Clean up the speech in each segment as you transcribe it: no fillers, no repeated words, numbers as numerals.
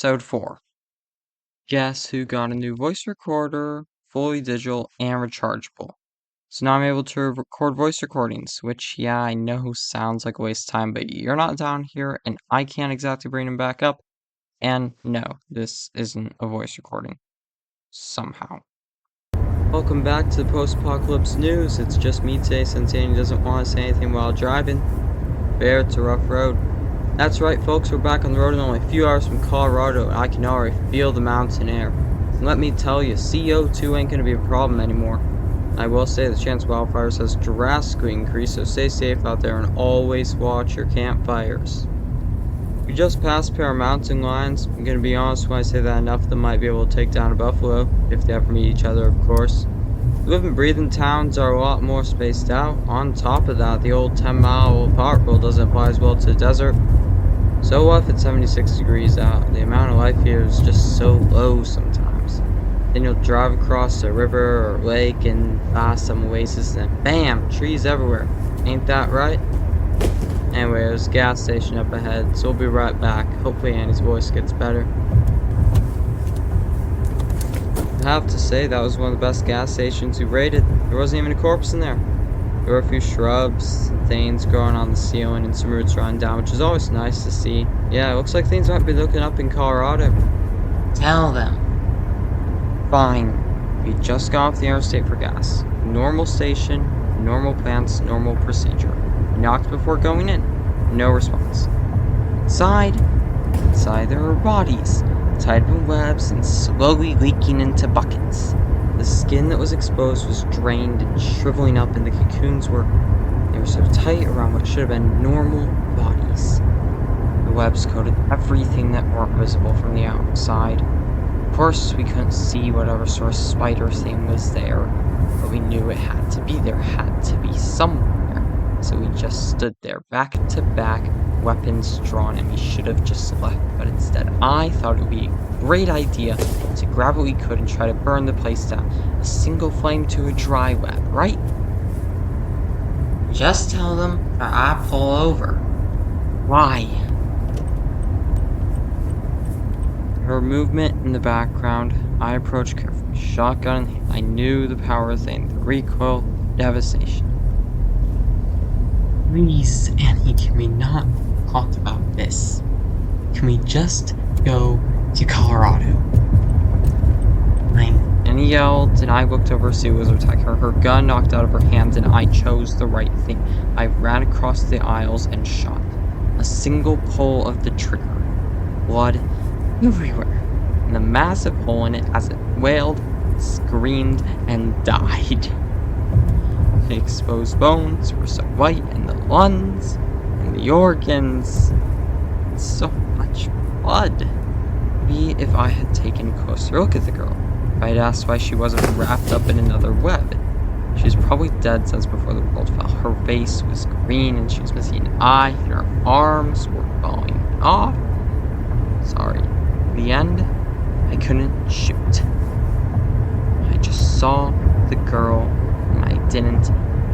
Episode 4. Guess who got a new voice recorder, fully digital and rechargeable. So now I'm able to record voice recordings, which, yeah, I know sounds like a waste of time, but you're not down here, and I can't exactly bring them back up. And no, this isn't a voice recording. Somehow. Welcome back to the Post-Apocalypse News. It's just me today, since Annie doesn't want to say anything while driving. Fair, it's a rough road. That's right, folks, we're back on the road and only a few hours from Colorado, and I can already feel the mountain air. And let me tell you, CO2 ain't gonna be a problem anymore. I will say the chance of wildfires has drastically increased, so stay safe out there and always watch your campfires. We just passed Pair Mountain lines. I'm gonna be honest when I say that enough of them might be able to take down a buffalo, if they ever meet each other, of course. Live and breathe in towns are a lot more spaced out. On top of that, the old 10-mile apart rule doesn't apply as well to the desert. So what if it's 76 degrees out? The amount of life here is just so low sometimes. Then you'll drive across a river or lake and pass some oasis and then BAM! Trees everywhere. Ain't that right? Anyway, there's a gas station up ahead, so we'll be right back. Hopefully Annie's voice gets better. I have to say, that was one of the best gas stations we raided. There wasn't even a corpse in there. There were a few shrubs and things growing on the ceiling and some roots running down, which is always nice to see. Yeah, it looks like things might be looking up in Colorado. Tell them. Fine. We just got off the interstate for gas. Normal station, normal plants, normal procedure. We knocked before going in. No response. Inside there are bodies, tied in webs and slowly leaking into buckets. The skin that was exposed was drained and shriveling up, and the cocoons were so tight around what should have been normal bodies. The webs coated everything that weren't visible from the outside. Of course, we couldn't see whatever sort of spider thing was there, but we knew it had to be there, had to be somewhere. So we just stood there, back to back, weapons drawn, and we should have just left, but instead I thought it would be a great idea to grab what we could and try to burn the place down. A single flame to a dry web, right? Just tell them or I pull over. Why? Her movement in the background, I approached carefully, shotgun in hand. I knew the power of the thing, the recoil, devastation. Please, Annie, can we not talk about this? Can we just go to Colorado? Annie yelled, and I looked over to see who was attacking her. Her gun knocked out of her hands, and I chose the right thing. I ran across the aisles and shot. A single pull of the trigger. Blood everywhere, and a massive hole in it as it wailed, screamed, and died. The exposed bones were so white, and the lungs, and the organs. So much blood. Maybe if I had taken a closer look at the girl, if I had asked why she wasn't wrapped up in another web. She was probably dead since before the world fell. Her face was green, and she was missing an eye, and her arms were falling off. Sorry. In the end, I couldn't shoot. I just saw the girl, and I didn't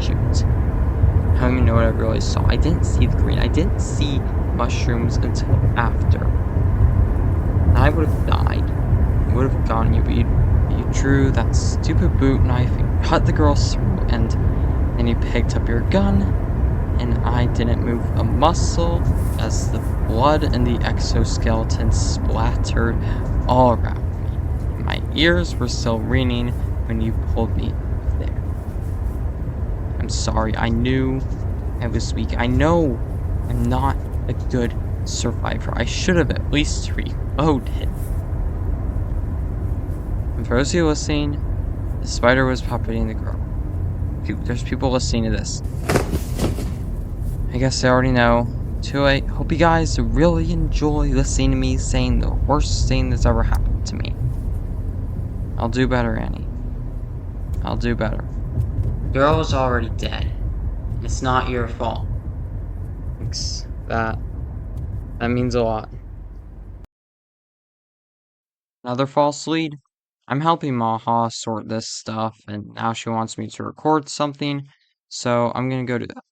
shoot. I don't even know what I really saw. I didn't see the green. I didn't see mushrooms until after. I would have died. I would have gotten you, but you drew that stupid boot knife and cut the girl's throat, and then you picked up your gun, and I didn't move a muscle as the blood and the exoskeleton splattered all around me. My ears were still ringing when you pulled me there. I'm sorry. I knew I was weak. I know I'm not a good survivor. I should have at least reloaded. And for those of you listening, the spider was puppeting the girl. There's people listening to this. I guess they already know. Too late. Hope you guys really enjoy listening to me saying the worst thing that's ever happened to me. I'll do better, Annie. I'll do better. The girl is already dead. It's not your fault. Thanks. That means a lot. Another false lead. I'm helping Maha sort this stuff, and now she wants me to record something, so I'm gonna go do that.